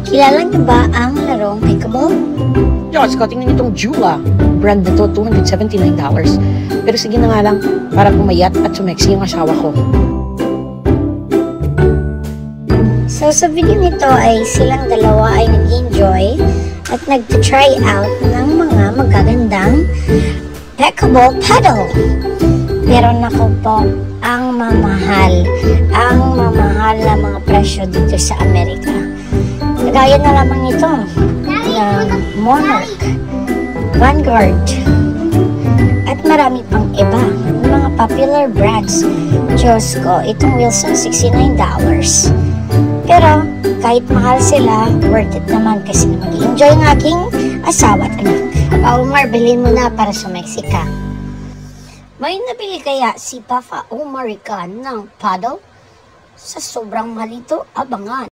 Kilala niyo ba ang larong pickleball? Diyos ko, tingnan itong Jula. Brand na to, $279. Pero sige na nga lang, para pumayat at sumeksi yung asawa ko. So sa video nito ay silang dalawa ay nag-enjoy at nag-try out ng mga magagandang pickleball paddle. Pero naku po, ang mamahal na mga presyo dito sa Amerika. Kagaya na lamang ito ng Monarch, Vanguard, at marami pang iba, mga popular brands. Diyos ko, itong Wilson, $69. Pero kahit mahal sila, worth it naman kasi na mag-enjoy ng aking asawa at anak. Omar, bilhin mo na para sa Mexica. May nabili kaya si Papa Omar ng paddle? Sa sobrang mahal ito, abangan.